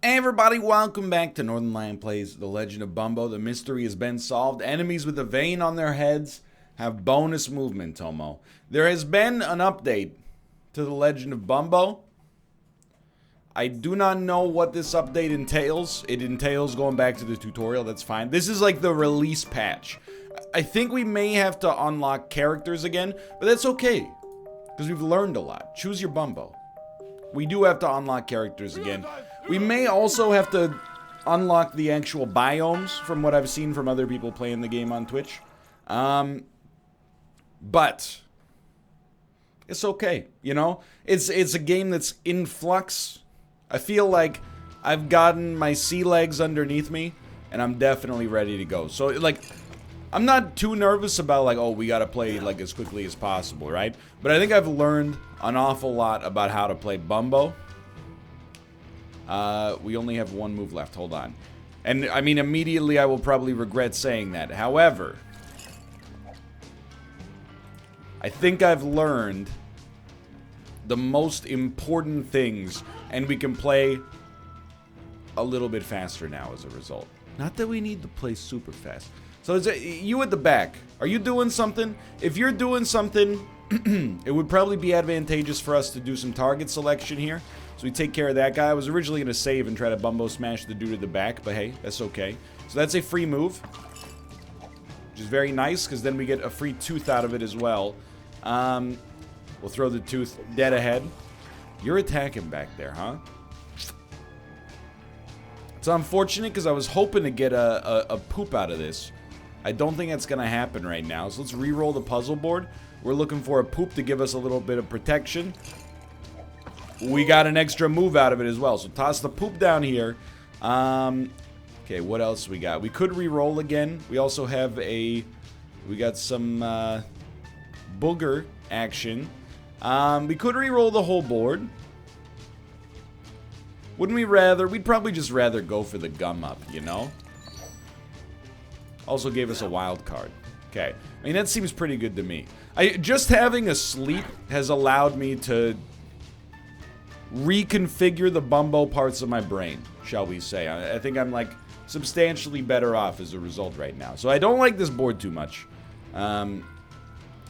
Hey everybody, welcome back to Northernlion Plays The Legend of Bumbo. The mystery has been solved. Enemies with a vein on their heads have bonus movement, Tomo. There has been an update to The Legend of Bumbo. I do not know what this update entails. It entails going back to the tutorial, that's fine. This is like the release patch. I think we may have to unlock characters again, but that's okay, because we've learned a lot. Choose your Bumbo. We do have to unlock characters again. We may also have to unlock the actual biomes from what I've seen from other people playing the game on Twitch. But it's okay, you know? It's a game that's in flux. I feel like I've gotten my sea legs underneath me, and I'm definitely ready to go. So, like, I'm not too nervous about, like, oh, we gotta play, like, as quickly as possible, right? But I think I've learned an awful lot about how to play Bumbo. We only have one move left. Hold on. And, I mean, immediately I will probably regret saying that. However, I think I've learned the most important things, and we can play a little bit faster now as a result. Not that we need to play super fast. So, you at the back, are you doing something? If you're doing something, it would probably be advantageous for us to do some target selection here. So we take care of that guy. I was originally going to save and try to Bumbo smash the dude at the back, but hey, that's okay. So that's a free move, which is very nice, because then we get a free tooth out of it as well. We'll throw the tooth dead ahead. You're attacking back there, huh? It's unfortunate, because I was hoping to get a poop out of this. I don't think that's going to happen right now. So let's re-roll the puzzle board. We're looking for a poop to give us a little bit of protection. We got an extra move out of it as well. So toss the poop down here. Okay, what else we got? We could re-roll again. We also have we got some booger action. We could re-roll the whole board. Wouldn't we rather? We'd probably just rather go for the gum up, you know? Also gave us a wild card. Okay. I mean, that seems pretty good to me. Just having a sleep has allowed me to reconfigure the Bumbo parts of my brain, shall we say. I think I'm, like, substantially better off as a result right now. So I don't like this board too much. I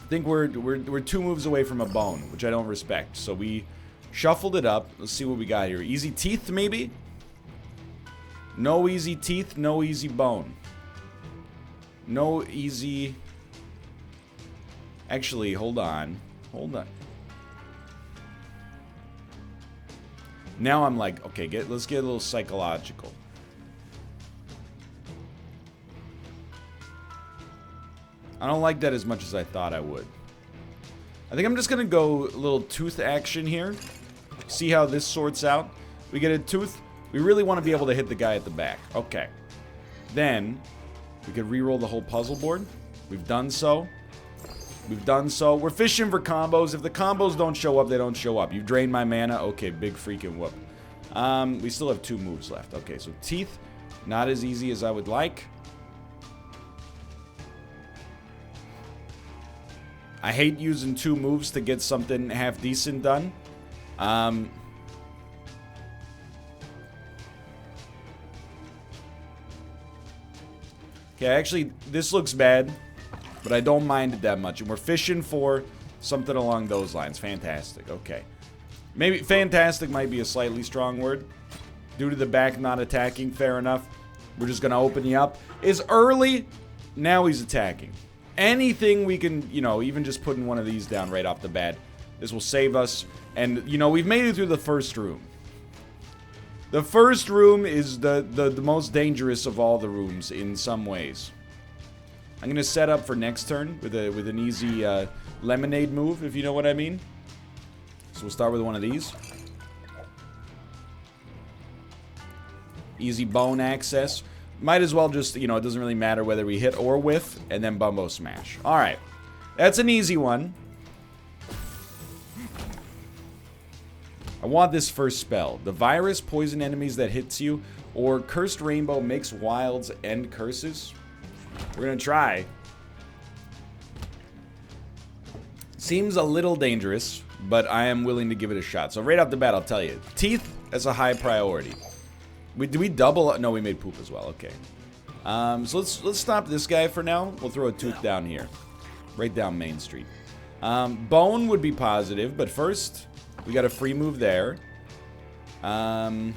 think we're 2 moves away from a bone, which I don't respect. So we shuffled it up. Let's see what we got here. Easy teeth, maybe? No easy teeth, no easy bone. No easy... Actually, hold on. Hold on. Now I'm like, okay, let's get a little psychological. I don't like that as much as I thought I would. I think I'm just gonna go a little tooth action here. See how this sorts out. We get a tooth. We really want to be able to hit the guy at the back. Okay. Then, we could re-roll the whole puzzle board. We've done so. We've done so. We're fishing for combos. If the combos don't show up, they don't show up. You've drained my mana. Okay, big freaking whoop. We still have 2 moves left. Okay, so teeth, not as easy as I would like. I hate using 2 moves to get something half decent done. Okay, actually, this looks bad, but I don't mind it that much. And we're fishing for something along those lines. Fantastic. Okay. Maybe fantastic might be a slightly strong word. Due to the back not attacking, fair enough. We're just going to open you up. Is early. Now he's attacking. Anything we can, you know, even just putting one of these down right off the bat. This will save us. And, you know, we've made it through the first room. The first room is the most dangerous of all the rooms in some ways. I'm going to set up for next turn with an easy lemonade move, if you know what I mean. So we'll start with one of these. Easy bone access. Might as well just, you know, it doesn't really matter whether we hit or whiff, and then Bumbo smash. Alright. That's an easy one. I want this first spell. The virus poison enemies that hits you, or Cursed Rainbow makes wilds end curses. We're gonna try. Seems a little dangerous, but I am willing to give it a shot. So right off the bat, I'll tell you. Teeth as a high priority. Did we double? No, we made poop as well. Okay. So let's stop this guy for now. We'll throw a tooth down here. Right down Main Street. Bone would be positive, but first, we got a free move there. I'm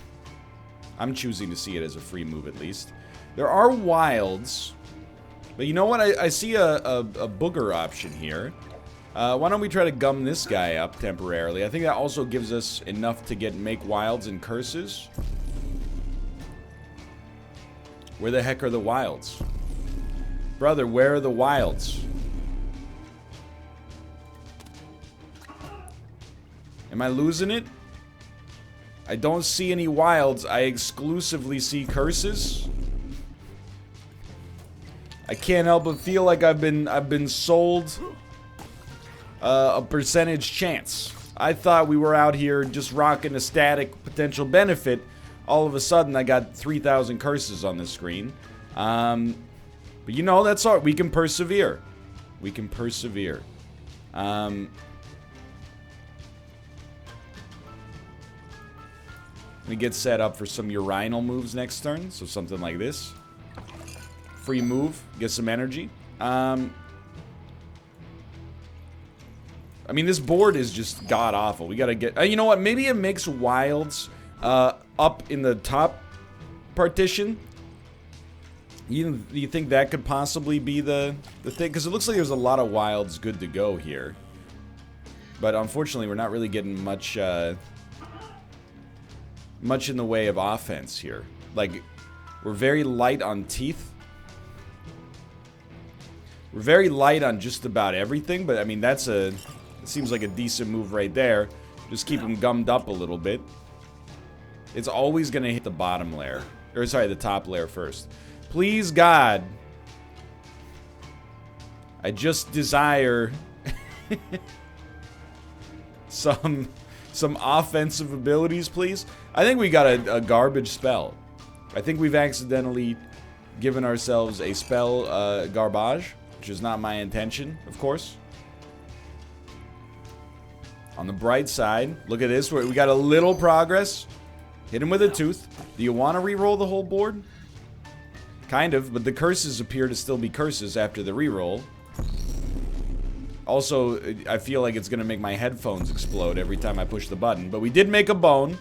choosing to see it as a free move at least. There are wilds. But you know what? I see a booger option here. Why don't we try to gum this guy up temporarily? I think that also gives us enough to make wilds and curses. Where the heck are the wilds? Brother, where are the wilds? Am I losing it? I don't see any wilds. I exclusively see curses. I can't help but feel like I've been sold a percentage chance. I thought we were out here just rocking a static potential benefit. All of a sudden, I got 3,000 curses on the screen. But you know, that's all. We can persevere. We can persevere. Let me get set up for some urinal moves next turn. So something like this. Free move. Get some energy. I mean, this board is just god-awful. We gotta get... you know what? Maybe it makes wilds up in the top partition. You think that could possibly be the thing? Because it looks like there's a lot of wilds good to go here. But unfortunately, we're not really getting much in the way of offense here. Like, we're very light on teeth. We're very light on just about everything, but I mean, it seems like a decent move right there. Just keep them gummed up a little bit. It's always going to hit the bottom layer. Or, sorry, the top layer first. Please, God. I just desire some offensive abilities, please. I think we got a garbage spell. I think we've accidentally given ourselves a spell garbage, which is not my intention, of course. On the bright side, look at this. We got a little progress. Hit him with a tooth. Do you want to re-roll the whole board? Kind of, but the curses appear to still be curses after the re-roll. Also, I feel like it's going to make my headphones explode every time I push the button. But we did make a bone.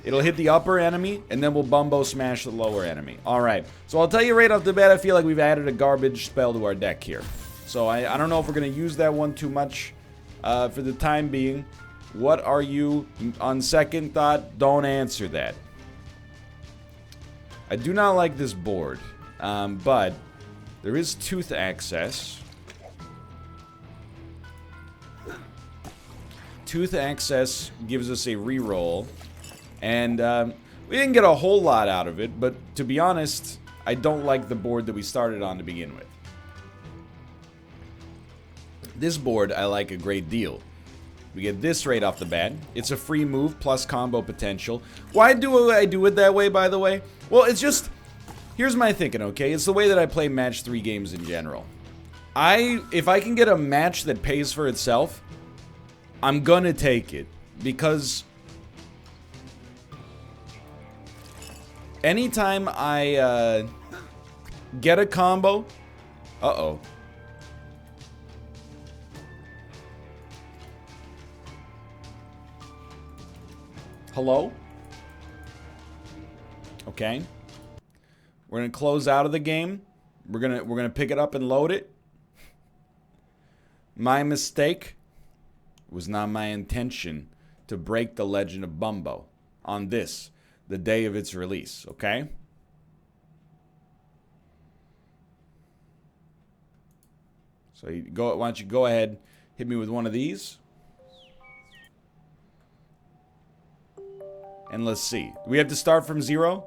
It'll hit the upper enemy, and then we'll Bumbo smash the lower enemy. Alright, so I'll tell you right off the bat, I feel like we've added a garbage spell to our deck here. So I don't know if we're going to use that one too much for the time being. What are you, on second thought, don't answer that. I do not like this board, but there is tooth access. Tooth access gives us a reroll, and we didn't get a whole lot out of it, but to be honest, I don't like the board that we started on to begin with. This board I like a great deal. We get this right off the bat. It's a free move plus combo potential. Why do I do it that way, by the way? Well, it's just... Here's my thinking, okay? It's the way that I play match 3 games in general. If I can get a match that pays for itself, I'm gonna take it. Because... anytime I get a combo... Uh-oh. Hello? Okay. We're gonna close out of the game. We're gonna pick it up and load it. My mistake. It was not my intention to break the legend of Bumbo on this, the day of its release, okay? So why don't you go ahead, hit me with one of these. And let's see. Do we have to start from 0?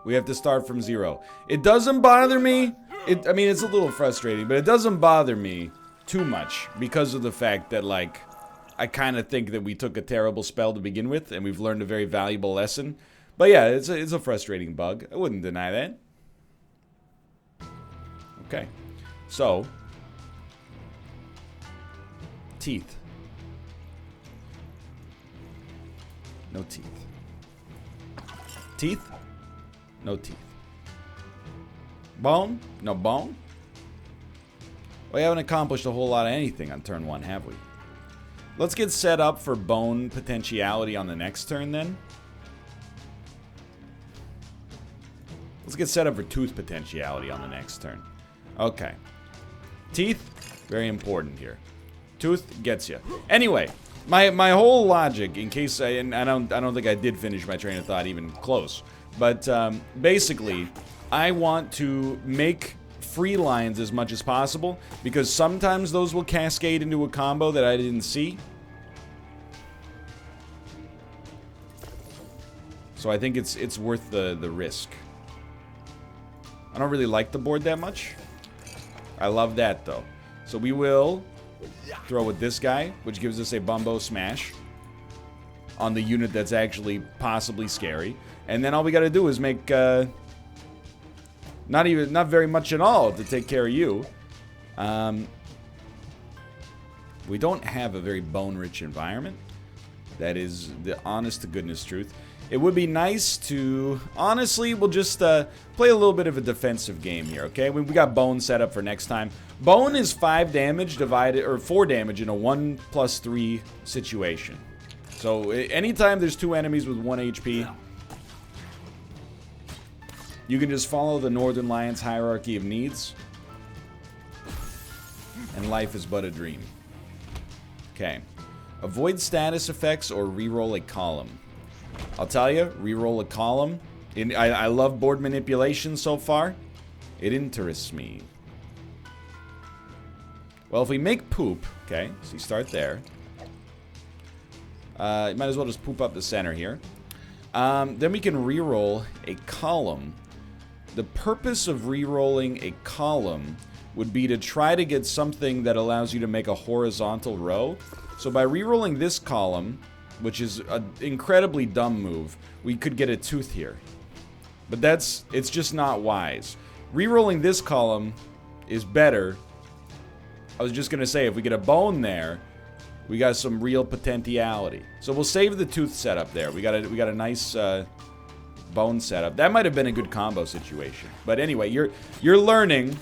We have to start from 0. It doesn't bother me. I mean, it's a little frustrating, but it doesn't bother me too much because of the fact that, like, I kind of think that we took a terrible spell to begin with, and we've learned a very valuable lesson. But yeah, it's a frustrating bug. I wouldn't deny that. Okay. So. Teeth. No teeth. Teeth? No teeth. Bone? No bone? We haven't accomplished a whole lot of anything on turn 1, have we? Let's get set up for bone potentiality on the next turn then. Let's get set up for tooth potentiality on the next turn. Okay. Teeth, very important here. Tooth gets you. Anyway, my whole logic, in case I don't think I did finish my train of thought even close, but basically, I want to make free lines as much as possible because sometimes those will cascade into a combo that I didn't see. So I think it's worth the risk. I don't really like the board that much. I love that though. So we will throw with this guy, which gives us a Bumbo smash on the unit that's actually possibly scary. And then all we gotta do is make not very much at all to take care of you. We don't have a very bone-rich environment. That is the honest to goodness truth. It would be nice to, honestly, we'll just play a little bit of a defensive game here, okay? We got Bone set up for next time. Bone is 5 damage divided, or 4 damage in a 1+3 situation. So anytime there's 2 enemies with 1 HP, you can just follow the Northernlion's hierarchy of needs. And life is but a dream. Okay. Avoid status effects or reroll a column. I'll tell you, reroll a column. I love board manipulation so far. It interests me. Well, if we make poop, okay, so you start there. You might as well just poop up the center here. Then we can reroll a column. The purpose of rerolling a column would be to try to get something that allows you to make a horizontal row. So by rerolling this column, which is an incredibly dumb move, we could get a tooth here. But it's just not wise. Rerolling this column is better. I was just gonna say, if we get a bone there, we got some real potentiality. So we'll save the tooth setup there. We got a nice bone setup. That might have been a good combo situation. But anyway, you're learning,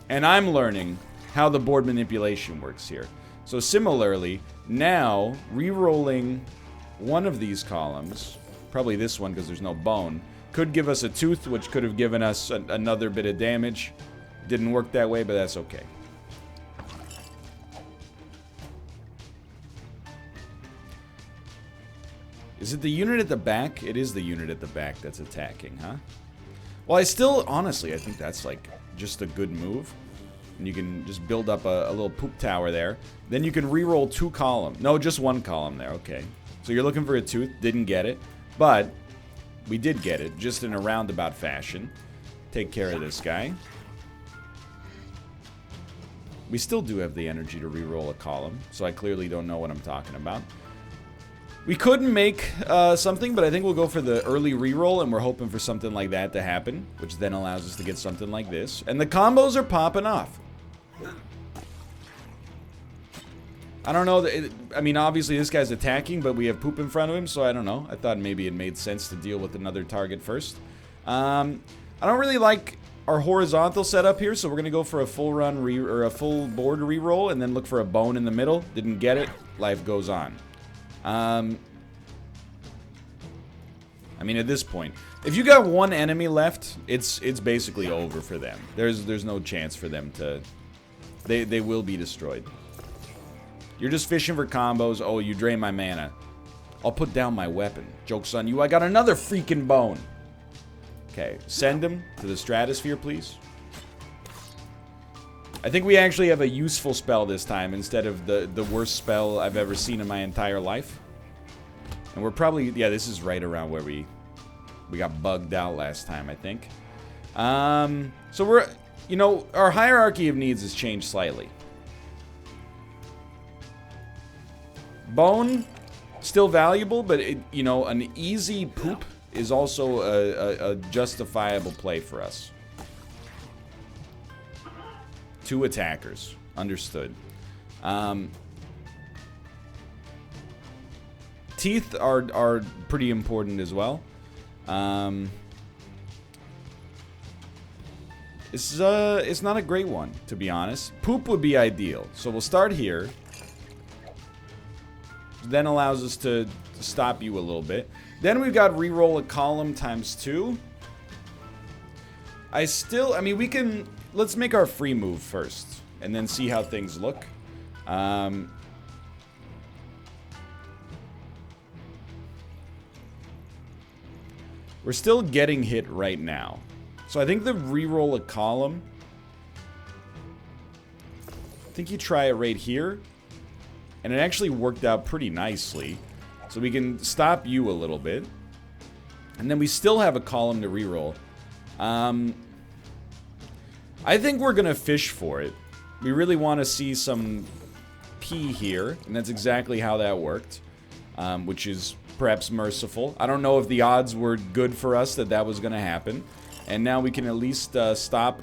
and I'm learning how the board manipulation works here. So similarly, now re-rolling one of these columns, probably this one because there's no bone, could give us a tooth, which could have given us another bit of damage. Didn't work that way, but that's okay. Is it the unit at the back? It is the unit at the back that's attacking, huh? Well, honestly, I think that's like just a good move. And you can just build up a little poop tower there. Then you can re-roll 2 columns. No, just 1 column there, okay. So you're looking for a tooth, didn't get it. But we did get it, just in a roundabout fashion. Take care of this guy. We still do have the energy to re-roll a column, so I clearly don't know what I'm talking about. We could make something, but I think we'll go for the early reroll, and we're hoping for something like that to happen, which then allows us to get something like this. And the combos are popping off. I don't know. I mean, obviously this guy's attacking, but we have poop in front of him, so I don't know. I thought maybe it made sense to deal with another target first. I don't really like our horizontal setup here, so we're going to go for a full run or a full board reroll, and then look for a bone in the middle. Didn't get it. Life goes on. I mean, at this point, if you got 1 enemy left, it's basically over for them. There's no chance for them to. They will be destroyed. You're just fishing for combos. Oh, you drain my mana. I'll put down my weapon. Joke's on you. I got another freaking bone. Okay, send him to the stratosphere, please. I think we actually have a useful spell this time instead of the worst spell I've ever seen in my entire life. And we're probably, yeah, this is right around where we got bugged out last time, I think. So we're, you know, our hierarchy of needs has changed slightly. Bone, still valuable, but, you know, an easy poop is also a justifiable play for us. 2 attackers. Understood. Teeth are pretty important as well. It's not a great one, to be honest. Poop would be ideal. So we'll start here. Then allows us to stop you a little bit. Then we've got reroll a column ×2. I mean, we can... Let's make our free move first. And then see how things look. We're still getting hit right now. So I think the reroll a column... I think you try it right here. And it actually worked out pretty nicely. So we can stop you a little bit. And then we still have a column to reroll. I think we're going to fish for it. We really want to see some P here. And that's exactly how that worked. Which is perhaps merciful. I don't know if the odds were good for us that was going to happen. And now we can at least stop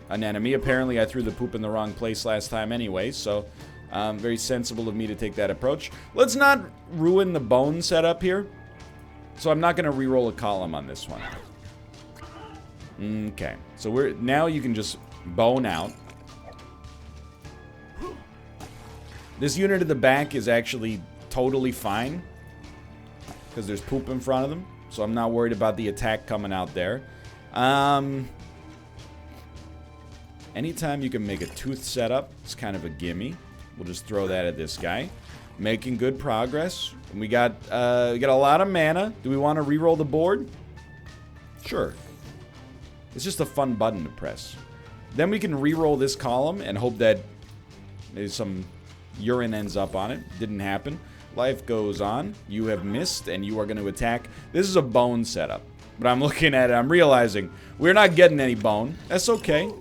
an enemy. Apparently I threw the poop in the wrong place last time anyway. So very sensible of me to take that approach. Let's not ruin the bone setup here. So I'm not going to reroll a column on this one. Okay. So now you can just bone out. This unit at the back is actually totally fine. Because there's poop in front of them. So I'm not worried about the attack coming out there. Anytime you can make a tooth setup, it's kind of a gimme. We'll just throw that at this guy. Making good progress. And we got a lot of mana. Do we want to reroll the board? Sure. It's just a fun button to press. Then we can reroll this column and hope that maybe some urine ends up on it. Didn't happen. Life goes on. You have missed and you are going to attack. This is a bone setup. But I'm looking at it. I'm realizing we're not getting any bone. That's okay.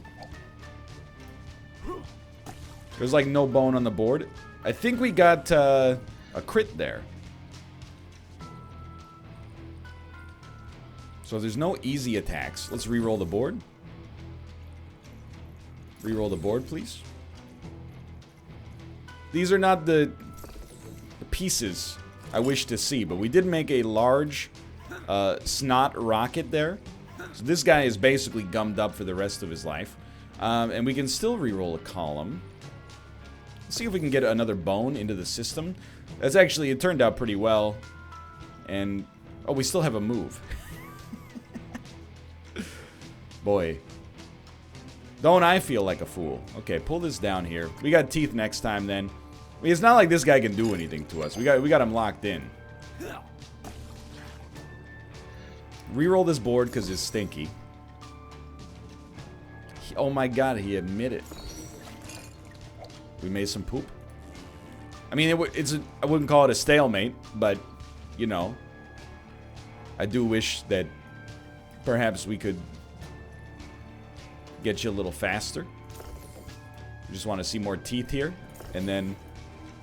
There's like no bone on the board. I think we got a crit there. So there's no easy attacks. Let's reroll the board. Reroll the board, please. These are not the pieces I wish to see, but we did make a large snot rocket there. So this guy is basically gummed up for the rest of his life. And we can still reroll a column. Let's see if we can get another bone into the system. That's actually, it turned out pretty well. And, oh, we still have a move. Boy. Don't I feel like a fool. Okay, pull this down here. We got teeth next time then. I mean, it's not like this guy can do anything to us. We got him locked in. Reroll this board because it's stinky. Oh my god, he admitted. We made some poop. I mean, I wouldn't call it a stalemate, but, you know. I do wish that perhaps we could get you a little faster. We just want to see more teeth here. And then,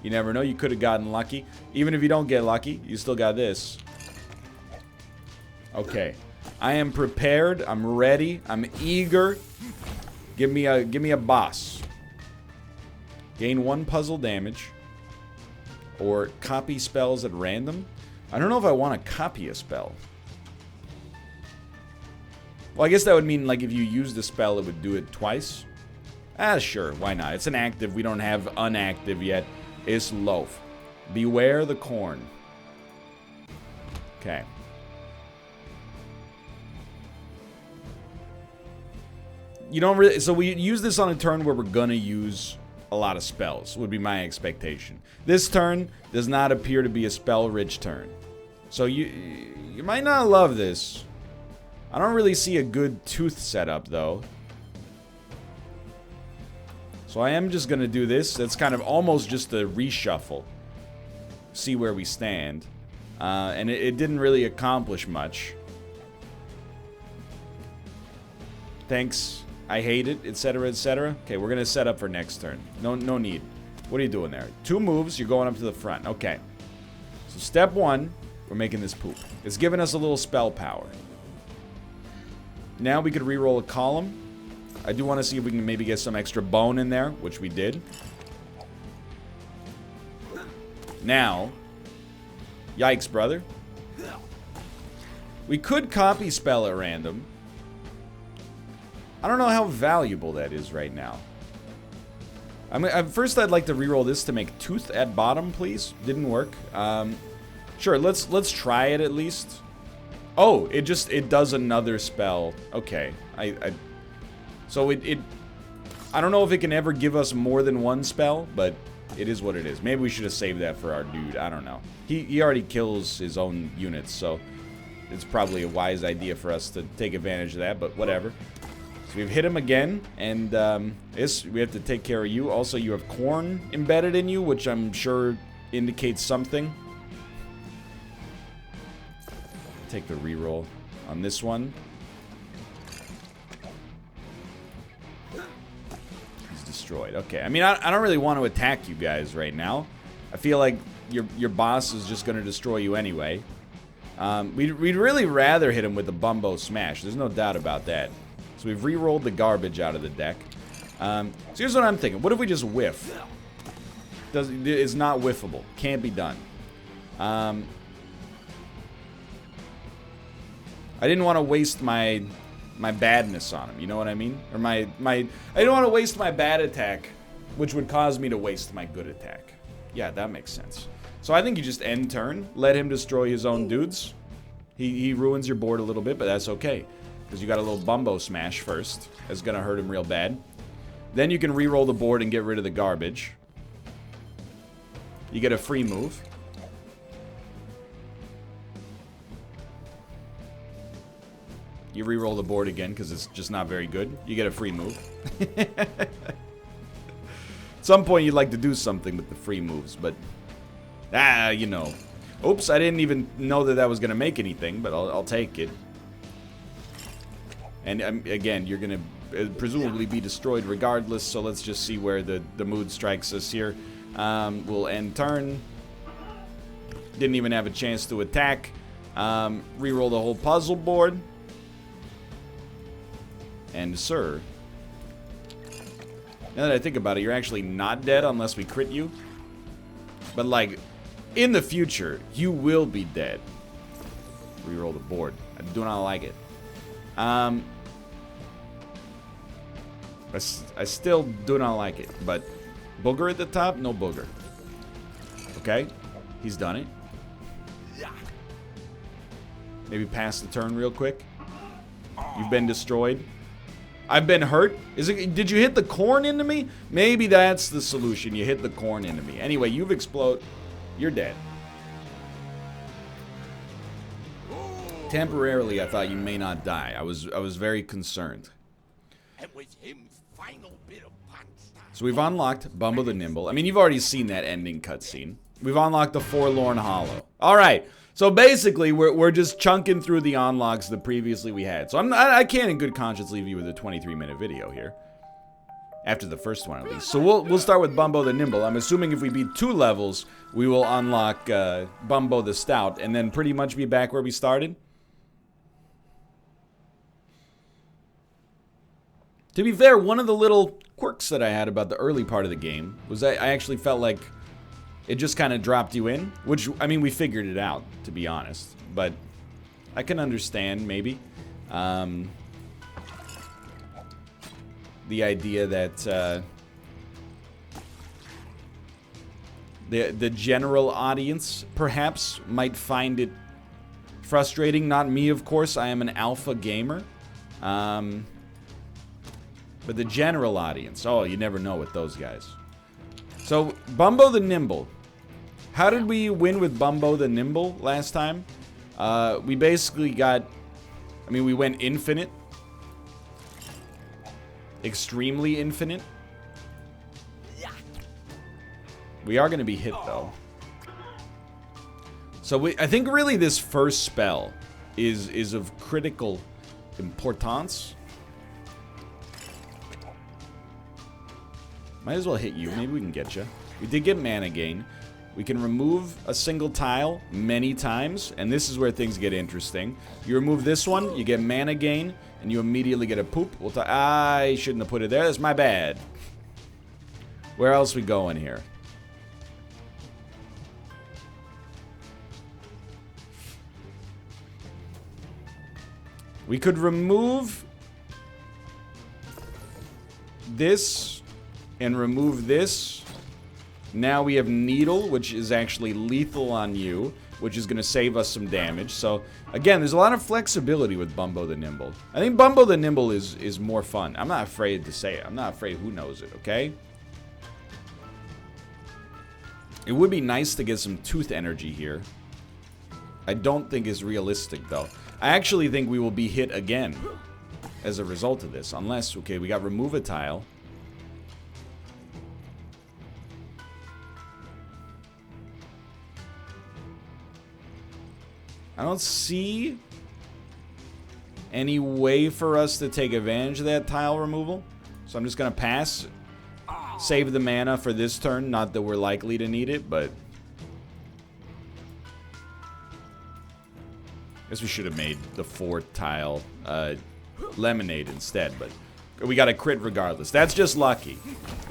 you never know, you could have gotten lucky. Even if you don't get lucky, you still got this. Okay. I am prepared. I'm ready. I'm eager. Give me a boss. Gain 1 puzzle damage. Or copy spells at random. I don't know if I want to copy a spell. Well, I guess that would mean, like, if you used the spell, it would do it twice. Ah, sure. Why not? It's an active. We don't have unactive yet. It's loaf. Beware the corn. Okay. You don't really... So we use this on a turn where we're gonna use a lot of spells, would be my expectation. This turn does not appear to be a spell-rich turn. So you might not love this. I don't really see a good tooth setup, though. So I am just gonna do this. That's kind of almost just a reshuffle. See where we stand. And it didn't really accomplish much. Thanks. I hate it, etc., etc. Okay, we're gonna set up for next turn. No need. What are you doing there? 2 moves, you're going up to the front. Okay. So step 1, we're making this poop. It's giving us a little spell power. Now we could reroll a column. I do want to see if we can maybe get some extra bone in there, which we did. Now, yikes, brother. We could copy spell at random. I don't know how valuable that is right now. I mean, at first I'd like to reroll this to make tooth at bottom, please. Didn't work. Sure, let's try it at least. Oh, it does another spell. Okay, so I don't know if it can ever give us more than one spell, but it is what it is. Maybe we should have saved that for our dude. I don't know. He already kills his own units, so it's probably a wise idea for us to take advantage of that, but whatever. So we've hit him again, and we have to take care of you. Also, you have corn embedded in you, which I'm sure indicates something. Take the reroll on this one. He's destroyed. Okay, I mean, I don't really want to attack you guys right now. I feel like your boss is just going to destroy you anyway. We'd really rather hit him with the Bumbo Smash. There's no doubt about that. So we've re-rolled the garbage out of the deck. So here's what I'm thinking. What if we just whiff? It's not whiffable. Can't be done. I didn't want to waste my badness on him. You know what I mean? Or I didn't want to waste my bad attack, which would cause me to waste my good attack. Yeah, that makes sense. So I think you just end turn, let him destroy his own dudes. He ruins your board a little bit, but that's okay. Because you got a little Bumbo Smash first. That's going to hurt him real bad. Then you can re-roll the board and get rid of the garbage. You get a free move. You re-roll the board again because it's just not very good. You get a free move. At some point you'd like to do something with the free moves, but... you know. Oops, I didn't even know that was going to make anything, but I'll take it. And again, you're going to presumably be destroyed regardless, so let's just see where the mood strikes us here. We'll end turn. Didn't even have a chance to attack. Reroll the whole puzzle board. And sir, now that I think about it, you're actually not dead unless we crit you. But like, in the future, you will be dead. Reroll the board. I do not like it. I still do not like it, but booger at the top? No booger. Okay, he's done it. Maybe pass the turn real quick. You've been destroyed. I've been hurt. Did you hit the corn into me? Maybe that's the solution. You hit the corn into me. Anyway, you've exploded. You're dead. Temporarily, I thought you may not die. I was very concerned. So we've unlocked Bumbo the Nimble. I mean, you've already seen that ending cutscene. We've unlocked the Forlorn Hollow. All right. So basically, we're just chunking through the unlocks that previously we had. So I can't in good conscience leave you with a 23-minute video here. After the first one, at least. So we'll start with Bumbo the Nimble. I'm assuming if we beat 2 levels, we will unlock Bumbo the Stout, and then pretty much be back where we started. To be fair, one of the little quirks that I had about the early part of the game was I actually felt like it just kind of dropped you in, which, I mean, we figured it out, to be honest. But I can understand, maybe. The idea that the general audience, perhaps, might find it frustrating. Not me, of course. I am an alpha gamer. But the general audience, oh, you never know with those guys. So, Bumbo the Nimble. How did we win with Bumbo the Nimble last time? We basically got... I mean, we went infinite. Extremely infinite. We are going to be hit, though. So, I think really this first spell is of critical importance. Might as well hit you. Maybe we can get you. We did get mana gain. We can remove a single tile many times, and this is where things get interesting. You remove this one, you get mana gain, and you immediately get a poop. I shouldn't have put it there. That's my bad. Where else we going here? We could remove this and remove this. Now we have Needle, which is actually lethal on you, which is going to save us some damage. So, again, there's a lot of flexibility with Bumbo the Nimble. I think Bumbo the Nimble is more fun. I'm not afraid to say it. I'm not afraid who knows it, okay? It would be nice to get some tooth energy here. I don't think it's realistic, though. I actually think we will be hit again as a result of this. Unless, okay, we got remove a tile. I don't see any way for us to take advantage of that tile removal. So I'm just going to pass. Save the mana for this turn. Not that we're likely to need it, but... I guess we should have made the 4th tile Lemonade instead, but we got a crit regardless. That's just lucky.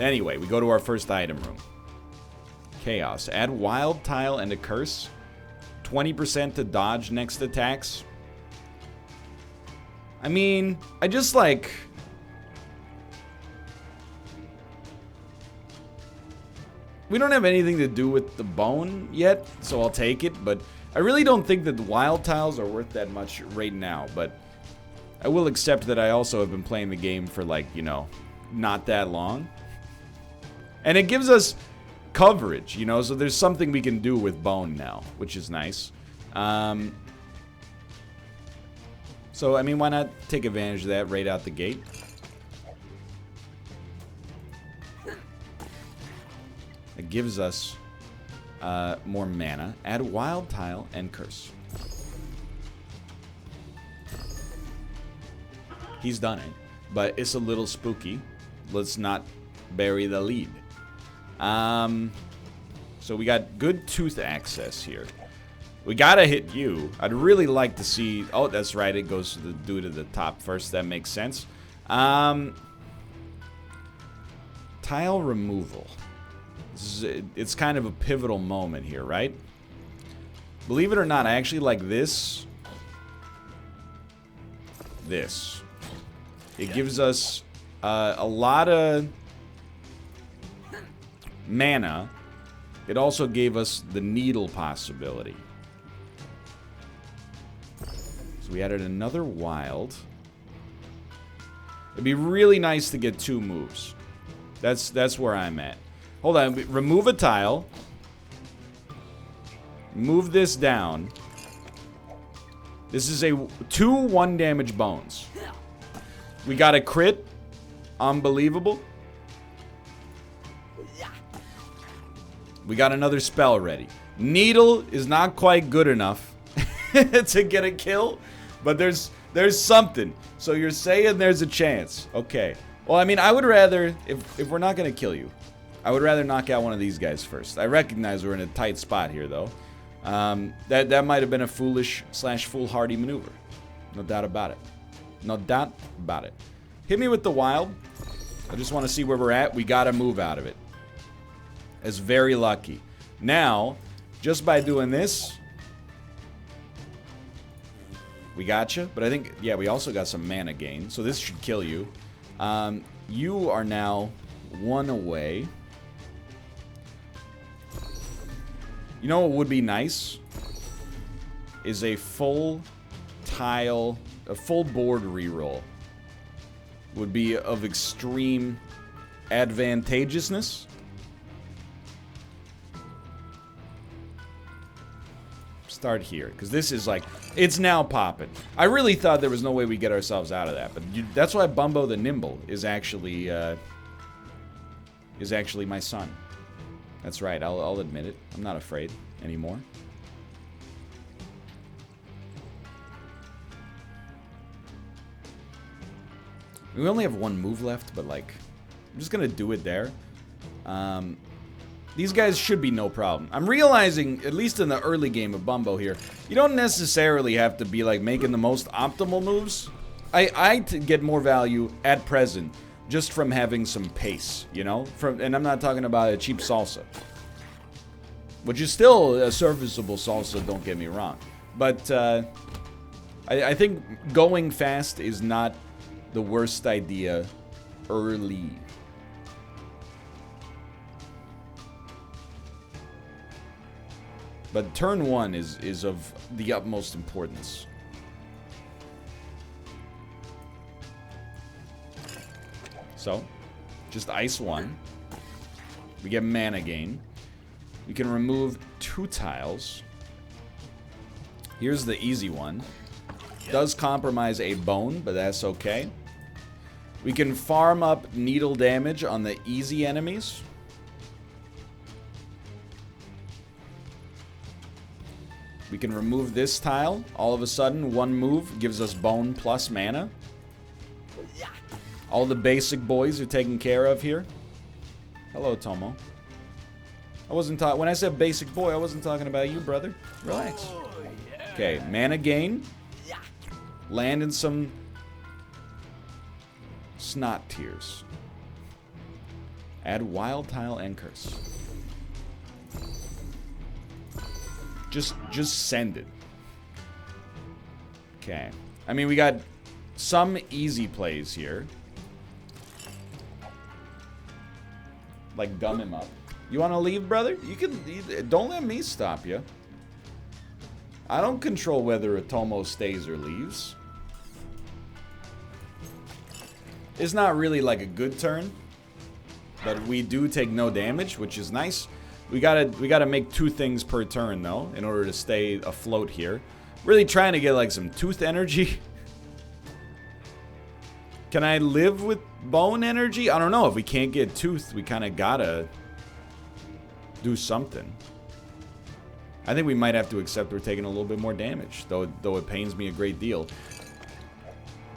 Anyway, we go to our first item room. Chaos. Add wild tile and a curse. 20% to dodge next attacks. I mean, I just like... We don't have anything to do with the bone yet, so I'll take it, but I really don't think that the wild tiles are worth that much right now, but I will accept that I also have been playing the game for, like, you know, not that long. And it gives us coverage, you know, so there's something we can do with bone now, which is nice. So, I mean, why not take advantage of that right out the gate? It gives us more mana. Add wild tile and curse. He's done it, but it's a little spooky. Let's not bury the lead. So we got good tooth access here. We gotta hit you. I'd really like to see... Oh, that's right. It goes to the dude at the top first. That makes sense. Tile removal. It's kind of a pivotal moment here, right? Believe it or not, I actually like this. This. It gives us a lot of mana. It also gave us the needle possibility. So we added another wild. It'd be really nice to get 2 moves. That's where I'm at. Hold on, remove a tile. Move this down. This is a 2 1 damage bones. We got a crit. Unbelievable. We got another spell ready. Needle is not quite good enough to get a kill, but there's something. So you're saying there's a chance. Okay. Well, I mean, I would rather, if we're not going to kill you, I would rather knock out one of these guys first. I recognize we're in a tight spot here, though. That might have been a foolish/foolhardy maneuver. No doubt about it. No doubt about it. Hit me with the wild. I just want to see where we're at. We got to move out of it. It's very lucky. Now, just by doing this, we got you. But I think, yeah, we also got some mana gain. So this should kill you. You are now 1 away. You know what would be nice? Is a full tile, a full board reroll. Would be of extreme advantageousness. Start here, because this is like, it's now popping. I really thought there was no way we'd get ourselves out of that, but that's why Bumbo the Nimble is actually my son. That's right, I'll admit it. I'm not afraid anymore. We only have 1 move left, but like, I'm just gonna do it there. These guys should be no problem. I'm realizing, at least in the early game of Bumbo here, you don't necessarily have to be like making the most optimal moves. I get more value at present just from having some pace, you know? And I'm not talking about a cheap salsa, which is still a serviceable salsa, don't get me wrong. But I I think going fast is not the worst idea early. But turn 1 is of the utmost importance. So, just ice 1. We get mana gain. We can remove 2 tiles. Here's the easy one. Does compromise a bone, but that's okay. We can farm up needle damage on the easy enemies. We can remove this tile. All of a sudden, one move gives us bone plus mana. All the basic boys are taken care of here. Hello, Tomo. I wasn't talking. When I said basic boy, I wasn't talking about you, brother. Relax. Okay, mana gain. Land in some snot tears. Add wild tile and curse. Just send it. Okay. I mean, we got some easy plays here. Like gum him up. You want to leave, brother? You can. Don't let me stop you. I don't control whether Atomo stays or leaves. It's not really like a good turn, but we do take no damage, which is nice. We gotta make 2 things per turn though, in order to stay afloat here. Really trying to get like some tooth energy. Can I live with bone energy? I don't know. If we can't get tooth, we kind of gotta do something. I think we might have to accept we're taking a little bit more damage, though it pains me a great deal.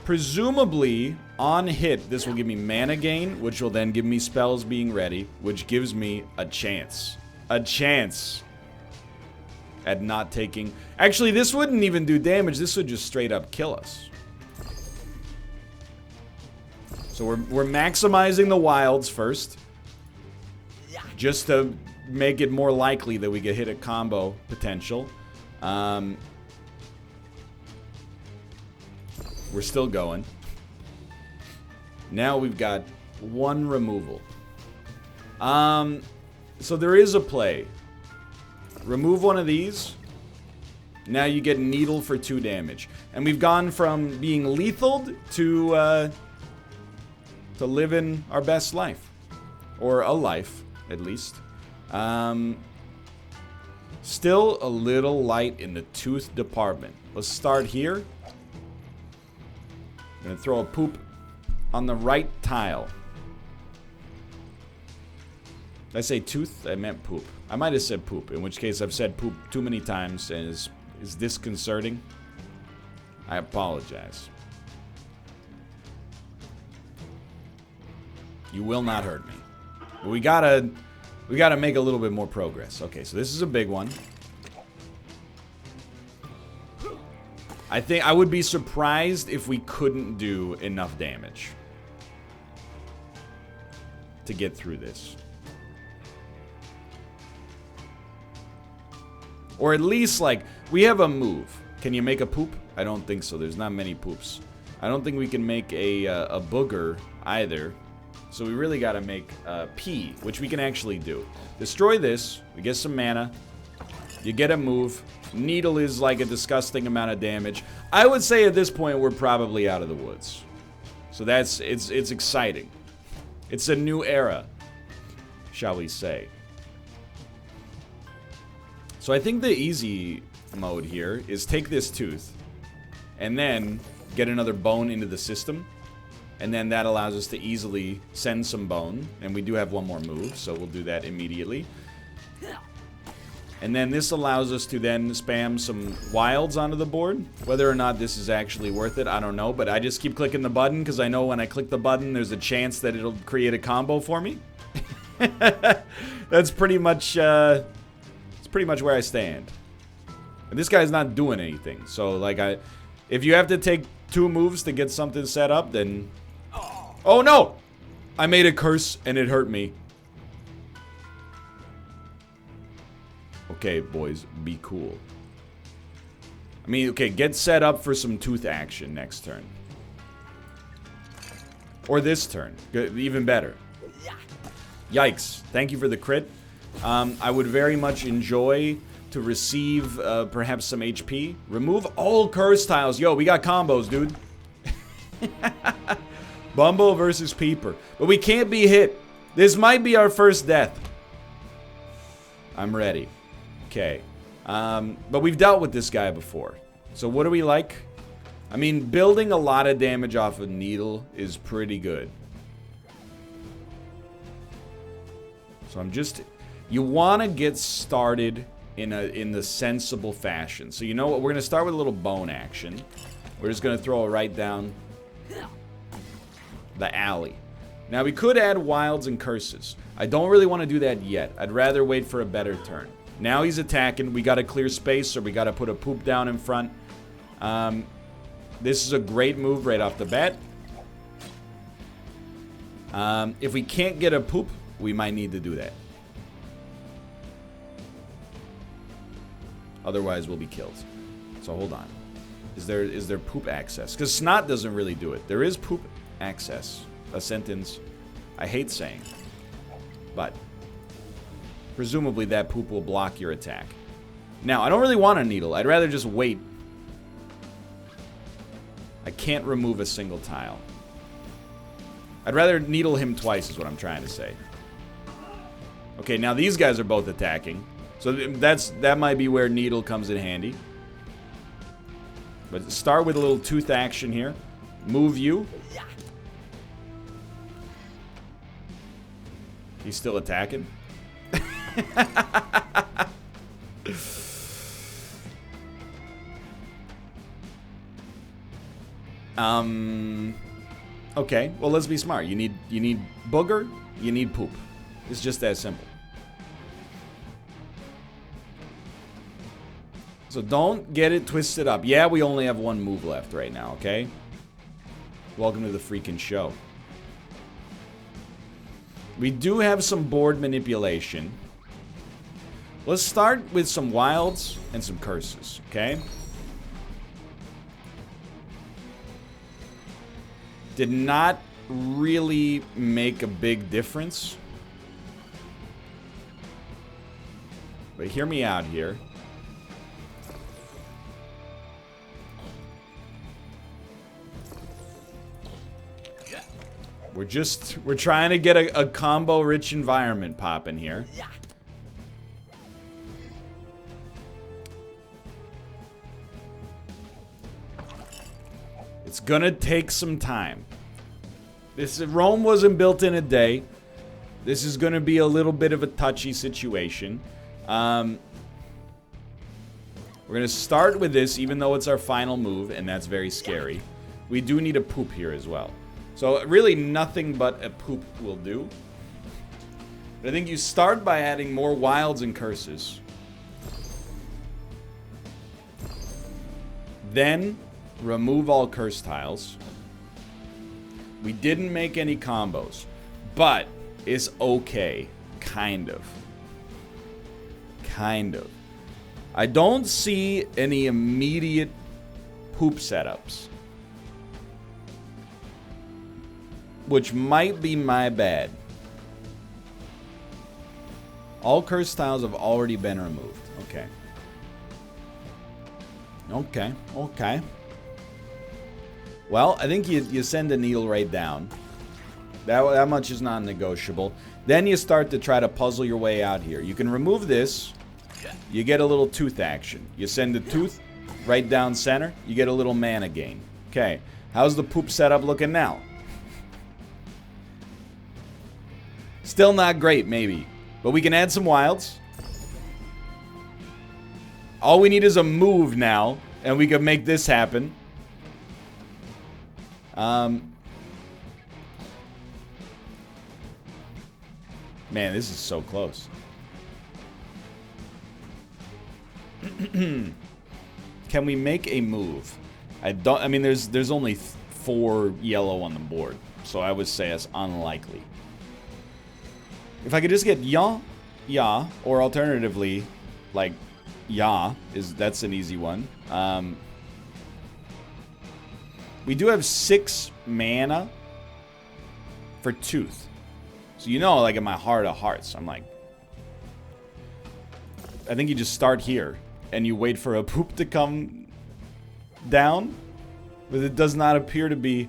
Presumably, on hit, this will give me mana gain, which will then give me spells being ready, which gives me a chance. A chance at not taking... Actually, this wouldn't even do damage. This would just straight up kill us. So we're maximizing the wilds first, just to make it more likely that we get hit at combo potential. We're still going. Now we've got 1 removal. So there is a play. Remove one of these. Now you get needle for 2 damage. And we've gone from being lethaled to living our best life. Or a life, at least. Still a little light in the tooth department. Let's start here. I'm gonna throw a poop on the right tile. Did I say tooth? I meant poop. I might have said poop, in which case I've said poop too many times and is disconcerting. I apologize. You will not hurt me. But we gotta make a little bit more progress. Okay, so this is a big one. I think I would be surprised if we couldn't do enough damage to get through this. Or at least, like, we have a move. Can you make a poop? I don't think so. There's not many poops. I don't think we can make a booger either. So we really got to make a pee, which we can actually do. Destroy this. We get some mana. You get a move. Needle is like a disgusting amount of damage. I would say at this point we're probably out of the woods. So it's exciting. It's a new era, shall we say. So I think the easy mode here is take this tooth and then get another bone into the system. And then that allows us to easily send some bone. And we do have 1 more move, so we'll do that immediately. And then this allows us to then spam some wilds onto the board. Whether or not this is actually worth it, I don't know. But I just keep clicking the button because I know when I click the button, there's a chance that it'll create a combo for me. That's pretty much where I stand. And this guy's not doing anything. So, like, if you have to take 2 moves to get something set up, then... Oh, no! I made a curse, and it hurt me. Okay, boys, be cool. I mean, okay, get set up for some tooth action next turn. Or this turn. Even better. Yikes. Thank you for the crit. I would very much enjoy to receive perhaps some HP. Remove all curse tiles. Yo, we got combos, dude. Bumbo versus Peeper. But we can't be hit. This might be our first death. I'm ready. Okay. But we've dealt with this guy before. So what do we like? I mean, building a lot of damage off of Needle is pretty good. So I'm just... You want to get started in the sensible fashion. So you know what? We're going to start with a little bone action. We're just going to throw it right down the alley. Now, we could add wilds and curses. I don't really want to do that yet. I'd rather wait for a better turn. Now he's attacking. We got to clear space, or we got to put a poop down in front. This is a great move right off the bat. If we can't get a poop, we might need to do that. Otherwise, we'll be killed. So hold on. Is there poop access? Because Snot doesn't really do it. There is poop access. A sentence I hate saying. But presumably that poop will block your attack. Now, I don't really want a needle. I'd rather just wait. I can't remove a single tile. I'd rather needle him twice is what I'm trying to say. Okay, now these guys are both attacking. So that might be where needle comes in handy. But start with a little tooth action here. Move you. He's still attacking. Okay, well, let's be smart. You need booger, you need poop. It's just that simple. So don't get it twisted up. Yeah, we only have one move left right now, okay? Welcome to the freaking show. We do have some board manipulation. Let's start with some wilds and some curses, okay? Did not really make a big difference. But hear me out here. We're trying to get a combo-rich environment popping here. It's gonna take some time. Rome wasn't built in a day. This is gonna be a little bit of a touchy situation. We're gonna start with this, even though it's our final move, and that's very scary. We do need a poop here as well. So really nothing but a poop will do. But I think you start by adding more wilds and curses. Then remove all curse tiles. We didn't make any combos, but it's okay. Kind of. Kind of. I don't see any immediate poop setups. Which might be my bad. All curse tiles have already been removed. Okay. Okay. Okay. Well, I think you send a needle right down. That much is non-negotiable. Then you start to try to puzzle your way out here. You can remove this. You get a little tooth action. You send the tooth right down center. You get a little mana gain. Okay. How's the poop setup looking now? Still not great, maybe. But we can add some wilds. All we need is a move now, and we can make this happen. Man, this is so close. Can we make a move? I mean, there's only 4 yellow on the board, so I would say it's unlikely. If I could just get ya, or alternatively, like, Yeah, that's an easy one. We do have 6 mana for Tooth. So you know, like in my heart of hearts, I'm like, I think you just start here and you wait for a poop to come down, but it does not appear to be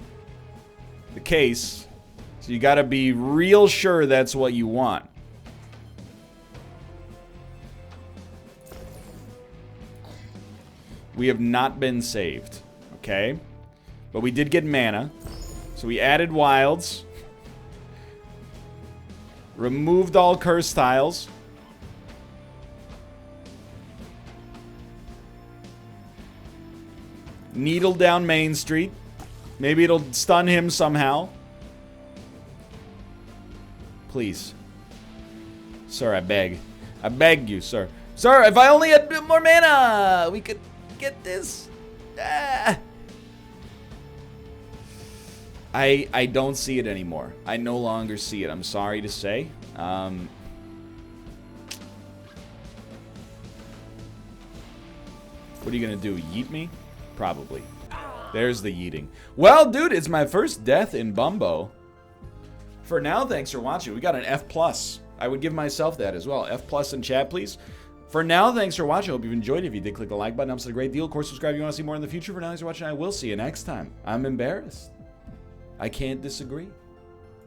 the case. So you gotta be real sure that's what you want. We have not been saved, okay? But we did get mana. So we added wilds. Removed all curse tiles. Needle down Main Street. Maybe it'll stun him somehow. Please. Sir, I beg. I beg you, sir. Sir, if I only had more mana, we could get this. Ah. I don't see it anymore. I no longer see it. I'm sorry to say. What are you gonna do? Yeet me? Probably. There's the yeeting. Well, dude, it's my first death in Bumbo. For now, thanks for watching. We got an F+. I would give myself that as well. F+ in chat, please. For now, thanks for watching. Hope you've enjoyed it. If you did, click the like button. Helps a great deal. Of course, subscribe if you want to see more in the future. For now, thanks for watching. I will see you next time. I'm embarrassed. I can't disagree.